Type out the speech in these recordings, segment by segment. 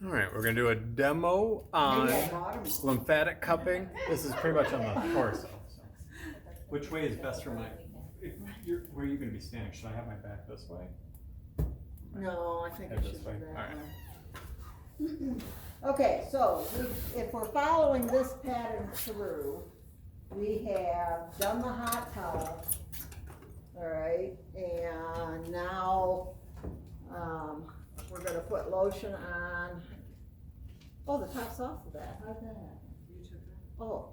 All right, we're gonna do a demo on lymphatic cupping. This is pretty much on the torso. So. Which way is best for my? Where are you gonna be standing? Should I have my back this way? No, I think Head it this should be way? that All way. Okay, so if we're following this pattern through, we have done the hot tub, all right, and now, we're gonna put lotion on. Oh, the top's off of that, how'd that happen? You took that? Oh.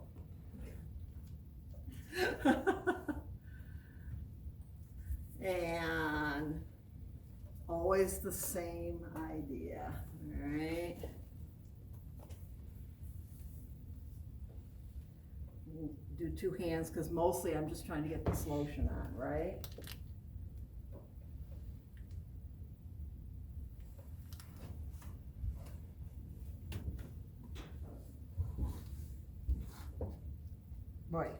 And always the same idea, alright? Do two hands, cause mostly I'm just trying to get this lotion on, right? Right,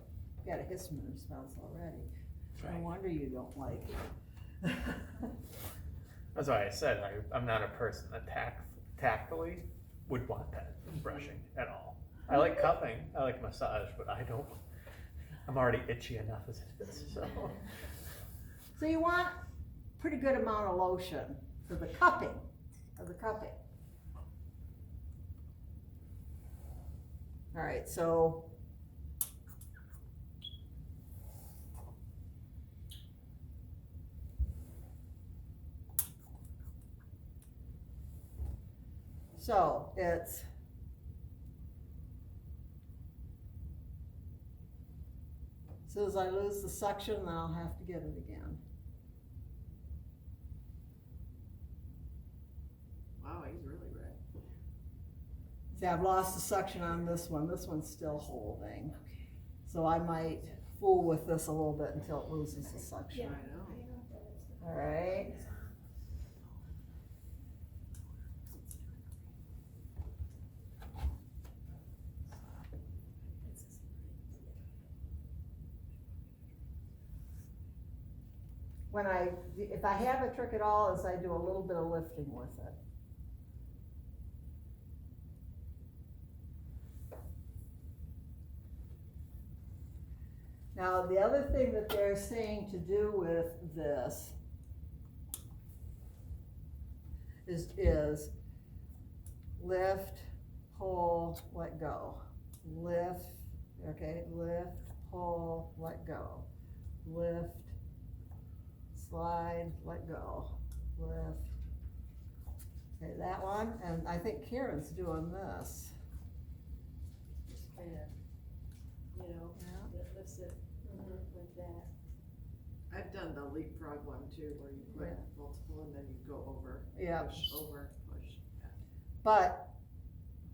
got a histamine response already. No wonder you don't like it. That's why I said I'm not a person that tactfully would want that brushing at all. I like cupping, I like massage, but I'm already itchy enough as it is, so. So you want pretty good amount of lotion for the cupping, of the cupping. All right, so it's as soon as I lose the suction, then I'll have to get it again. Wow, he's really red. See, I've lost the suction on this one's still holding. So I might fool with this a little bit until it loses the suction. I know. All right. If I have a trick at all, is I do a little bit of lifting with it. Now, the other thing that they're saying to do with this is lift, pull, let go. Lift, okay, lift, pull, let go. Lift, slide, let go, lift. Okay, that one, and I think Karen's doing this. Just kind of, that lifts it like that. I've done the leapfrog one too, where you put Yeah. multiple and then you go over, Yeah. push, over, push. Yeah. But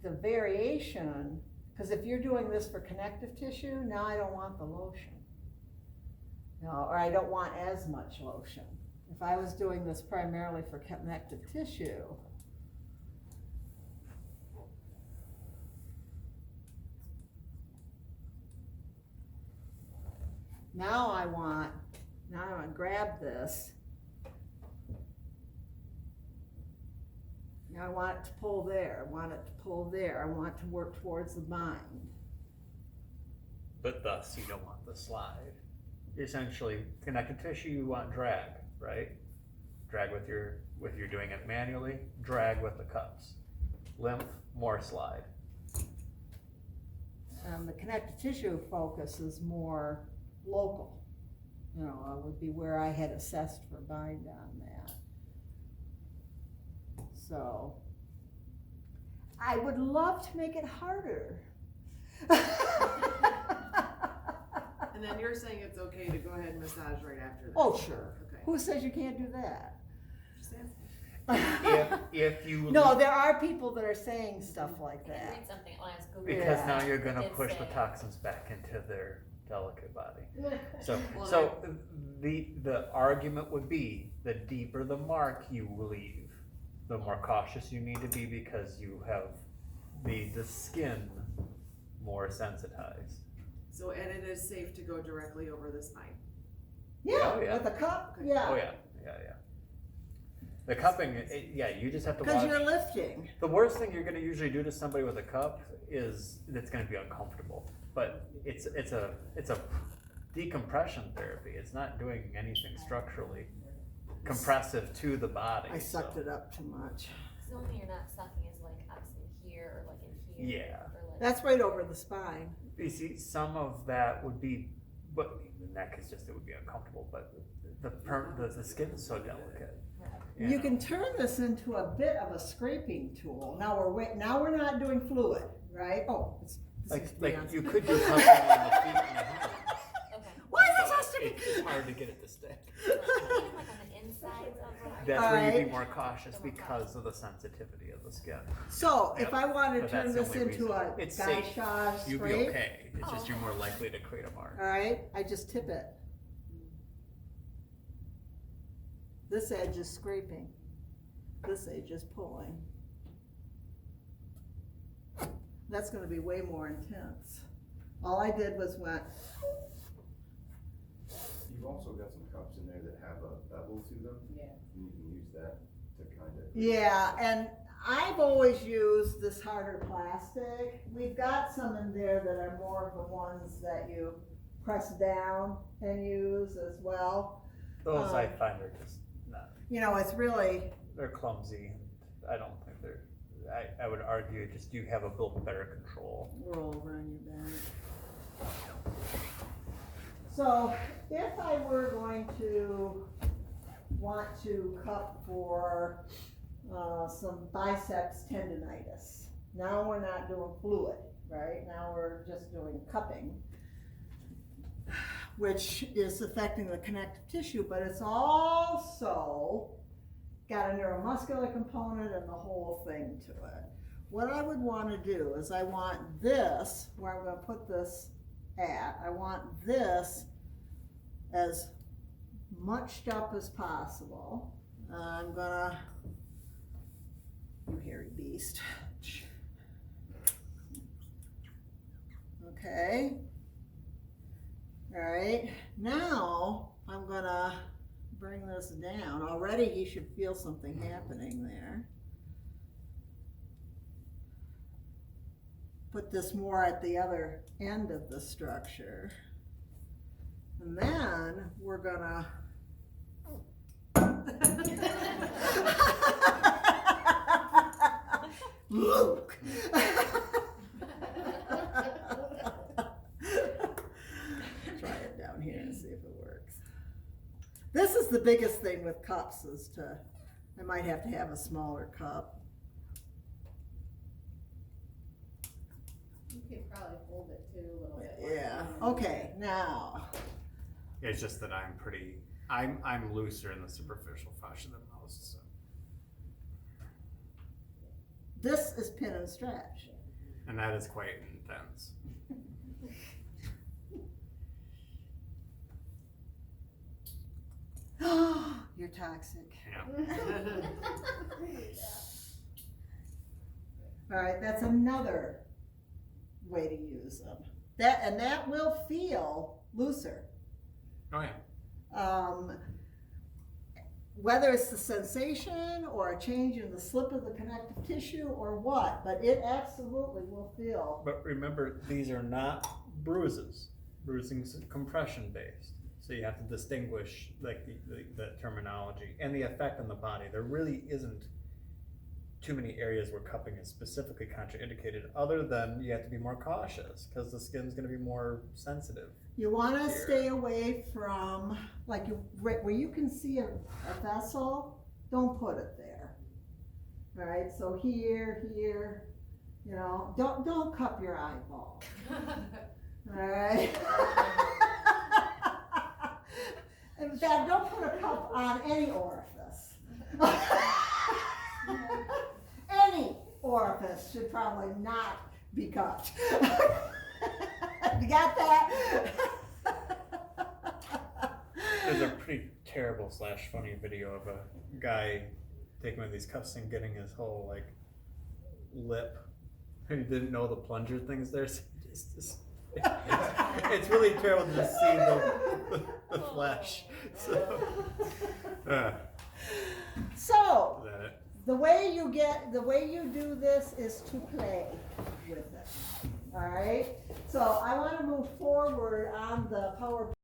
the variation, because if you're doing this for connective tissue, now I don't want the lotion. Or I don't want as much lotion. If I was doing this primarily for connective tissue, now I want to grab this. Now I want it to pull there, I want it to pull there, I want it to work towards the mind. But thus, you don't want the slide. Essentially, connective tissue, you want drag, right? Drag with you're doing it manually, drag with the cups. Lymph, more slide. The connective tissue focus is more local. Would be where I had assessed for bind on that. So, I would love to make it harder. And then you're saying it's okay to go ahead and massage right after that? Oh, sure. Okay. Who says you can't do that? Just asking. If you No, there are people that are saying stuff like I that. read something when I was Googling. because Yeah. now you're gonna It push the said- toxins back into their delicate body. So, Well, so the argument would be the deeper the mark you leave, the more cautious you need to be because you have made the skin more sensitized. So, and it is safe to go directly over the spine? Yeah, Oh, yeah. with a cup, Okay. yeah. Oh yeah, yeah, yeah. The cupping, yeah, you just have to Cause watch. you're lifting. The worst thing you're gonna usually do to somebody with a cup is it's gonna be uncomfortable. But it's a decompression therapy. It's not doing anything structurally compressive to the body. I sucked so. it up too much. So the only thing you're not sucking is like obviously here or like in here. Yeah. Or like. That's right over the spine. You see, some of that would be, but in that case, just it would be uncomfortable. But the skin is so delicate. You can turn this into a bit of a scraping tool. Now we're not doing fluid, right? Oh, this like is beyond- you could do something on the feet and the hands. Okay. Why So does has to be? it's hard to get it to stick. Even like on the insides of like. That's where you'd Alright. be more cautious because of the sensitivity of the skin. So if Yep. I want to But turn that's the this only into reason. a It's safe. geisha You'd be scrape, okay. It's just you're more likely to create a mark. all right, I just tip it. This edge is scraping. This edge is pulling. That's gonna be way more intense. All I did was went, You've also got some cups in there that have a bevel to them. Yeah. And you can use that to kind of. yeah, and I've always used this harder plastic. We've got some in there that are more of the ones that you press down and use as well. Those I find are just not. You know, it's really, They're clumsy. I don't think they're. I would argue just you have a little better control. roll over on your back. So if I were going to want to cup for some biceps tendonitis, now we're not doing fluid, right? Now we're just doing cupping, which is affecting the connective tissue, but it's also got a neuromuscular component and the whole thing to it. What I would want to do is I want this, where I'm going to put this at, I want this as muched up as possible. I'm gonna, you hairy beast. Okay. All right, now I'm gonna bring this down. Already he should feel something happening there. Put this more at the other end of the structure. And then we're gonna Luke. Try it down here and see if it works. This is the biggest thing with cups is I might have to have a smaller cup. You could probably hold it too a little bit. Yeah, okay, now, It's just that I'm looser in the superficial fascia than most. So. this is pin and stretch. And that is quite intense. You're toxic. Yeah. All right, that's another way to use them. That will feel looser. Oh yeah. Whether it's the sensation or a change in the slip of the connective tissue or what, but it absolutely will feel. But remember, these are not bruises. Bruising's compression based. So you have to distinguish like the terminology and the effect on the body. There really isn't too many areas where cupping is specifically contraindicated, other than you have to be more cautious because the skin's going to be more sensitive. You want to Here. stay away from, like, where you can see a vessel, don't put it there. All right, so here, you know, don't cup your eyeball. All right. In fact, don't put a cup on any orifice. Any orifice should probably not be cupped. You got that? There's a pretty terrible / funny video of a guy taking one of these cuffs and getting his whole like lip. He didn't know the plunger things there. So it's really terrible to just see the flesh. So, So, Is that it? the way you do this is to play with it, alright? So I wanna move forward on the PowerPoint